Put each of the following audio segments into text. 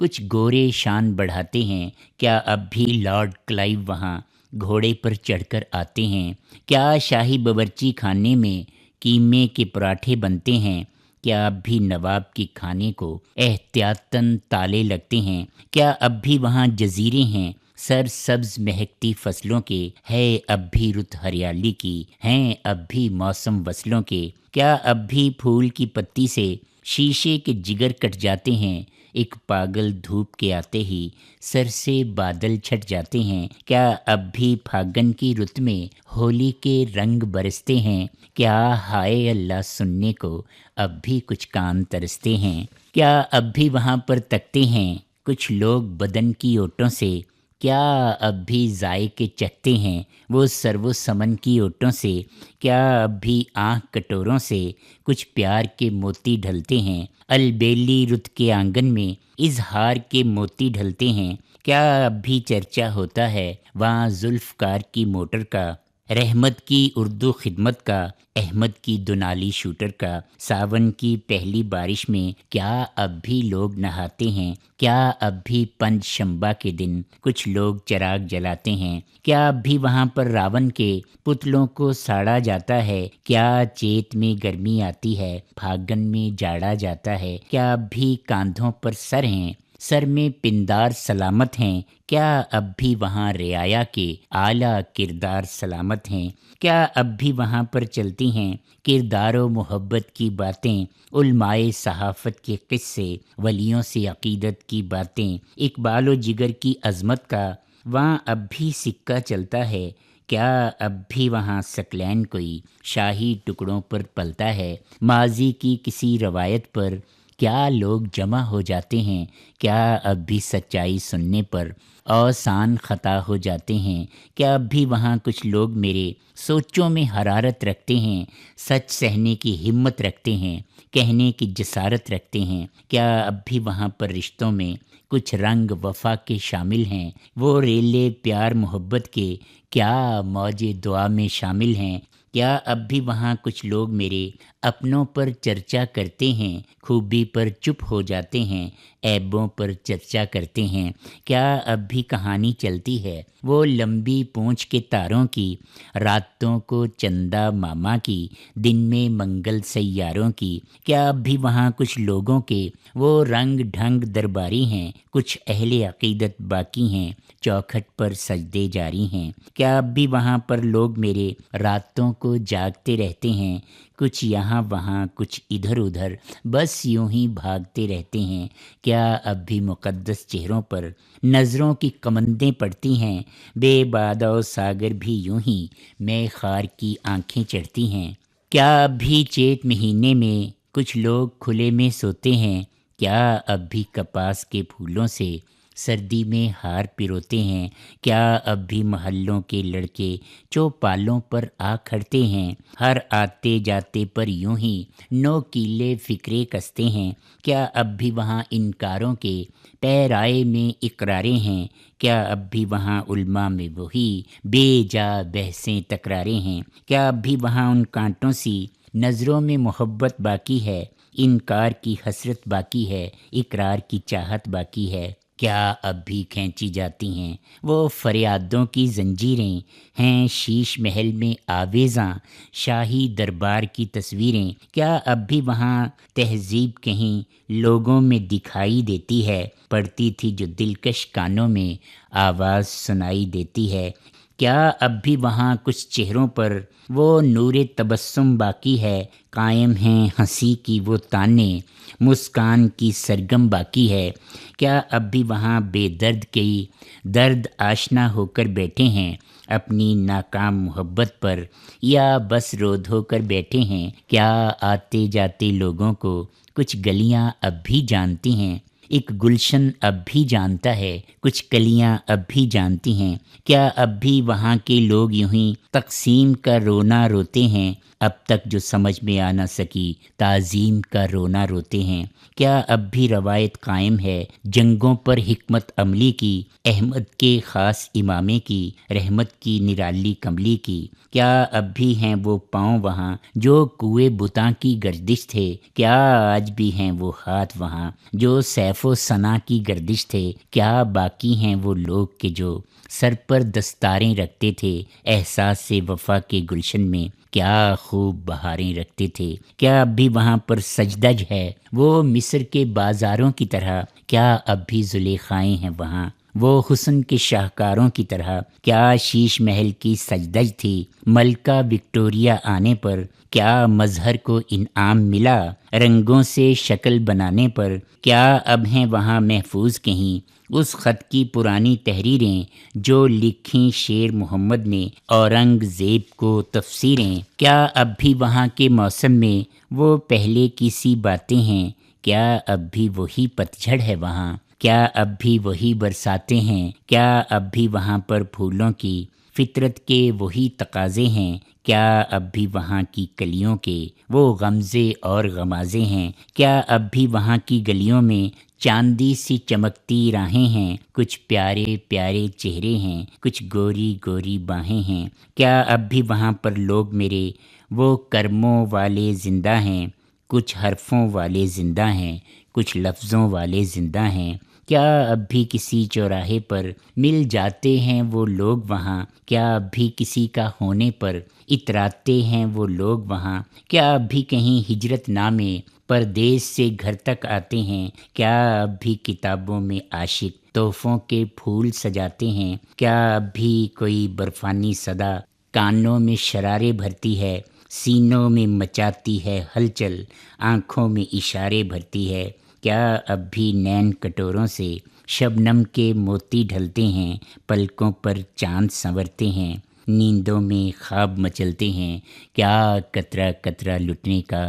کچھ گورے شان بڑھاتے ہیں، کیا اب بھی لارڈ کلائیو وہاں گھوڑے پر چڑھ کر آتے ہیں؟ کیا شاہی باورچی خانے میں قیمے کے پراٹھے بنتے ہیں؟ کیا اب بھی نواب کے کھانے کو احتیاطاً تالے لگتے ہیں؟ کیا اب بھی وہاں جزیرے ہیں سر سبز مہکتی فصلوں کے؟ ہے اب بھی رت ہریالی کی؟ ہیں اب بھی موسم وصلوں کے؟ کیا اب بھی پھول کی پتی سے شیشے کے جگر کٹ جاتے ہیں؟ ایک پاگل دھوپ کے آتے ہی سر سے بادل چھٹ جاتے ہیں؟ کیا اب بھی پھاگن کی رت میں ہولی کے رنگ برستے ہیں؟ کیا ہائے اللہ سننے کو اب بھی کچھ کان ترستے ہیں؟ کیا اب بھی وہاں پر تکتے ہیں کچھ لوگ بدن کی اوٹوں سے؟ کیا اب بھی ذائقے چکھتے ہیں وہ سرو سمن کی اوٹوں سے؟ کیا اب بھی آنکھ کٹوروں سے کچھ پیار کے موتی ڈھلتے ہیں؟ البیلی رت کے آنگن میں اظہار کے موتی ڈھلتے ہیں؟ کیا اب بھی چرچا ہوتا ہے وہاں ذوالفقار کی موٹر کا، رحمت کی اردو خدمت کا، احمد کی دونالی شوٹر کا؟ ساون کی پہلی بارش میں کیا اب بھی لوگ نہاتے ہیں؟ کیا اب بھی پنج شنبہ کے دن کچھ لوگ چراغ جلاتے ہیں؟ کیا اب بھی وہاں پر راون کے پتلوں کو ساڑا جاتا ہے؟ کیا چیت میں گرمی آتی ہے، پھاگن میں جاڑا جاتا ہے؟ کیا اب بھی کاندھوں پر سر ہیں، سر میں پندار سلامت ہیں؟ کیا اب بھی وہاں رعایا کے اعلیٰ کردار سلامت ہیں؟ کیا اب بھی وہاں پر چلتی ہیں کردار و محبت کی باتیں، علماء صحافت کے قصے، ولیوں سے عقیدت کی باتیں، اقبال و جگر کی عظمت کا وہاں اب بھی سکہ چلتا ہے؟ کیا اب بھی وہاں سکلین کوئی شاہی ٹکڑوں پر پلتا ہے؟ ماضی کی کسی روایت پر کیا لوگ جمع ہو جاتے ہیں؟ کیا اب بھی سچائی سننے پر اوسان خطا ہو جاتے ہیں؟ کیا اب بھی وہاں کچھ لوگ میرے سوچوں میں حرارت رکھتے ہیں، سچ سہنے کی ہمت رکھتے ہیں، کہنے کی جسارت رکھتے ہیں؟ کیا اب بھی وہاں پر رشتوں میں کچھ رنگ وفا کے شامل ہیں؟ وہ ریلے پیار محبت کے کیا موج دعا میں شامل ہیں؟ کیا اب بھی وہاں کچھ لوگ میرے اپنوں پر چرچا کرتے ہیں، خوبی پر چپ ہو جاتے ہیں، عیبوں پر چرچا کرتے ہیں؟ کیا اب بھی کہانی چلتی ہے وہ لمبی پونچھ کے تاروں کی، راتوں کو چندہ ماما کی، دن میں منگل سیاروں کی؟ کیا اب بھی وہاں کچھ لوگوں کے وہ رنگ ڈھنگ درباری ہیں، کچھ اہل عقیدت باقی ہیں، چوکھٹ پر سجدے جاری ہیں؟ کیا اب بھی وہاں پر لوگ میرے راتوں کو جاگتے رہتے ہیں، کچھ یہاں وہاں کچھ ادھر ادھر بس یوں ہی بھاگتے رہتے ہیں؟ کیا اب بھی مقدس چہروں پر نظروں کی کمندیں پڑتی ہیں، بے بادہ و ساگر بھی یوں ہی میں خار کی آنکھیں چڑھتی ہیں؟ کیا اب بھی چیت مہینے میں کچھ لوگ کھلے میں سوتے ہیں؟ کیا اب بھی کپاس کے پھولوں سے سردی میں ہار پروتے ہیں؟ کیا اب بھی محلوں کے لڑکے چوپالوں پر آ کھڑتے ہیں، ہر آتے جاتے پر یوں ہی نوکیلے فکرے کستے ہیں؟ کیا اب بھی وہاں انکاروں کے پیرائے میں اقراریں ہیں؟ کیا اب بھی وہاں علماء میں وہی بے جا بحثیں تکراریں ہیں؟ کیا اب بھی وہاں ان کانٹوں سی نظروں میں محبت باقی ہے، انکار کی حسرت باقی ہے، اقرار کی چاہت باقی ہے؟ کیا اب بھی کھینچی جاتی ہیں وہ فریادوں کی زنجیریں، ہیں شیش محل میں آویزاں شاہی دربار کی تصویریں؟ کیا اب بھی وہاں تہذیب کہیں لوگوں میں دکھائی دیتی ہے، پڑتی تھی جو دلکش کانوں میں آواز سنائی دیتی ہے؟ کیا اب بھی وہاں کچھ چہروں پر وہ نور تبسم باقی ہے، قائم ہیں ہنسی کی وہ تانے، مسکان کی سرگم باقی ہے؟ کیا اب بھی وہاں بے درد کی درد آشنا ہو کر بیٹھے ہیں اپنی ناکام محبت پر، یا بس رو دھو کر بیٹھے ہیں؟ کیا آتے جاتے لوگوں کو کچھ گلیاں اب بھی جانتی ہیں، ایک گلشن اب بھی جانتا ہے، کچھ کلیاں اب بھی جانتی ہیں؟ کیا اب بھی وہاں کے لوگ یوں ہی تقسیم کا رونا روتے ہیں، اب تک جو سمجھ میں آ نہ سکی تعظیم کا رونا روتے ہیں؟ کیا اب بھی روایت قائم ہے جنگوں پر حکمت عملی کی، احمد کے خاص امامے کی، رحمت کی نرالی کملی کی؟ کیا اب بھی ہیں وہ پاؤں وہاں جو کوئے بتاں کی گردش تھے؟ کیا آج بھی ہیں وہ ہاتھ وہاں جو سیف کیف و ثنا کی گردش تھے، کیا باقی ہیں وہ لوگ کہ جو سر پر دستاریں رکھتے تھے، احساس سے وفا کے گلشن میں کیا خوب بہاریں رکھتے تھے، کیا اب بھی وہاں پر سجدج ہے وہ مصر کے بازاروں کی طرح، کیا اب بھی زلیخائیں ہیں وہاں وہ حسن کے شاہکاروں کی طرح، کیا شیش محل کی سجدج تھی ملکہ وکٹوریہ آنے پر، کیا مظہر کو انعام ملا رنگوں سے شکل بنانے پر، کیا اب ہیں وہاں محفوظ کہیں اس خط کی پرانی تحریریں جو لکھیں شیر محمد نے اورنگ زیب کو تفسیریں، کیا اب بھی وہاں کے موسم میں وہ پہلے کی سی باتیں ہیں، کیا اب بھی وہی پتجھڑ ہے وہاں، کیا اب بھی وہی برساتیں ہیں، کیا اب بھی وہاں پر پھولوں کی فطرت کے وہی تقاضے ہیں، کیا اب بھی وہاں کی کلیوں کے وہ غمزے اور غمازے ہیں، کیا اب بھی وہاں کی گلیوں میں چاندی سی چمکتی راہیں ہیں، کچھ پیارے پیارے چہرے ہیں، کچھ گوری گوری باہیں ہیں، کیا اب بھی وہاں پر لوگ میرے وہ کرموں والے زندہ ہیں، کچھ حرفوں والے زندہ ہیں، کچھ لفظوں والے زندہ ہیں، کیا اب بھی کسی چوراہے پر مل جاتے ہیں وہ لوگ وہاں، کیا اب بھی کسی کا ہونے پر اتراتے ہیں وہ لوگ وہاں، کیا اب بھی کہیں ہجرت نامے پردیس سے گھر تک آتے ہیں، کیا اب بھی کتابوں میں عاشق تحفوں کے پھول سجاتے ہیں، کیا اب بھی کوئی برفانی صدا کانوں میں شرارے بھرتی ہے، سینوں میں مچاتی ہے ہلچل، آنکھوں میں اشارے بھرتی ہے، کیا اب بھی نین کٹوروں سے شبنم کے موتی ڈھلتے ہیں، پلکوں پر چاند سنورتے ہیں، نیندوں میں خواب مچلتے ہیں، کیا قطرہ قطرہ لٹنے کا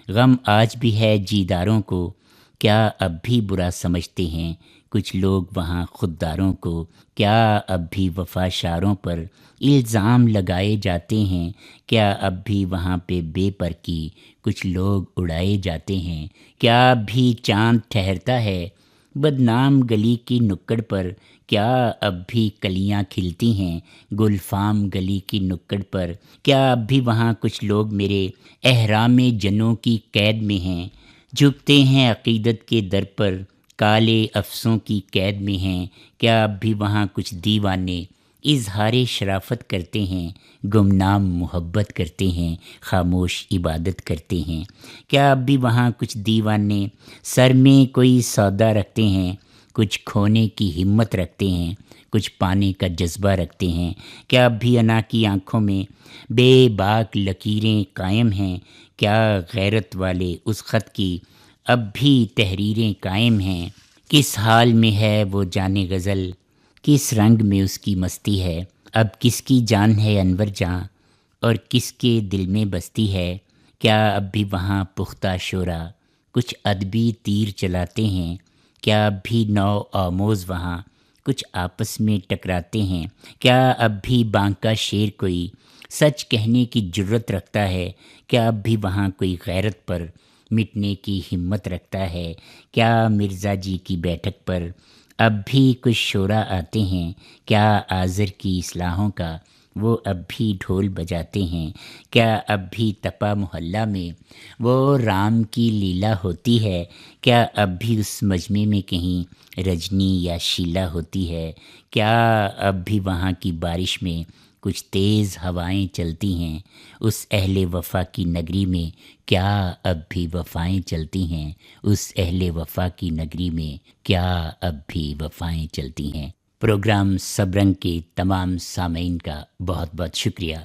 غم آج بھی ہے جیداروں کو، کیا اب بھی برا سمجھتے ہیں کچھ لوگ وہاں خودداروں کو، کیا اب بھی وفا شاروں پر الزام لگائے جاتے ہیں، کیا اب بھی وہاں پہ بے پر کی کچھ لوگ اڑائے جاتے ہیں، کیا اب بھی چاند ٹھہرتا ہے بدنام گلی کی نکڑ پر، کیا اب بھی کلیاں کھلتی ہیں گلفام گلی کی نکڑ پر، کیا اب بھی وہاں کچھ لوگ میرے احرام جنوں کی قید میں ہیں، جھکتے ہیں عقیدت کے در پر کالے افسوں کی قید میں ہیں، کیا اب بھی وہاں کچھ دیوانے اظہار شرافت کرتے ہیں، گمنام محبت کرتے ہیں، خاموش عبادت کرتے ہیں، کیا اب بھی وہاں کچھ دیوانے سر میں کوئی سودا رکھتے ہیں، کچھ کھونے کی ہمت رکھتے ہیں، کچھ پانے کا جذبہ رکھتے ہیں، کیا اب بھی انا کی آنکھوں میں بے باک لکیریں قائم ہیں، کیا غیرت والے اس خط کی اب بھی تحریریں قائم ہیں، کس حال میں ہے وہ جانے غزل، کس رنگ میں اس کی مستی ہے، اب کس کی جان ہے انور جاں اور کس کے دل میں بستی ہے، کیا اب بھی وہاں پختہ شعرا کچھ ادبی تیر چلاتے ہیں، کیا اب بھی نو آموز وہاں کچھ آپس میں ٹکراتے ہیں، کیا اب بھی بانکا شیر کوئی سچ کہنے کی جرت رکھتا ہے، کیا اب بھی وہاں کوئی غیرت پر مٹنے کی ہمت رکھتا ہے، کیا مرزا جی کی بیٹھک پر اب بھی کچھ شعراء آتے ہیں، کیا آذر کی اصلاحوں کا وہ اب بھی ڈھول بجاتے ہیں، کیا اب بھی تپا محلہ میں وہ رام کی لیلا ہوتی ہے، کیا اب بھی اس مجمع میں کہیں رجنی یا شیلا ہوتی ہے، کیا اب بھی وہاں کی بارش میں کچھ تیز ہوائیں چلتی ہیں، اس اہل وفا کی نگری میں کیا اب بھی وفائیں چلتی ہیں، اس اہل وفا کی نگری میں کیا اب بھی وفائیں چلتی ہیں۔ پروگرام سب رنگ کے تمام سامعین کا بہت بہت شکریہ۔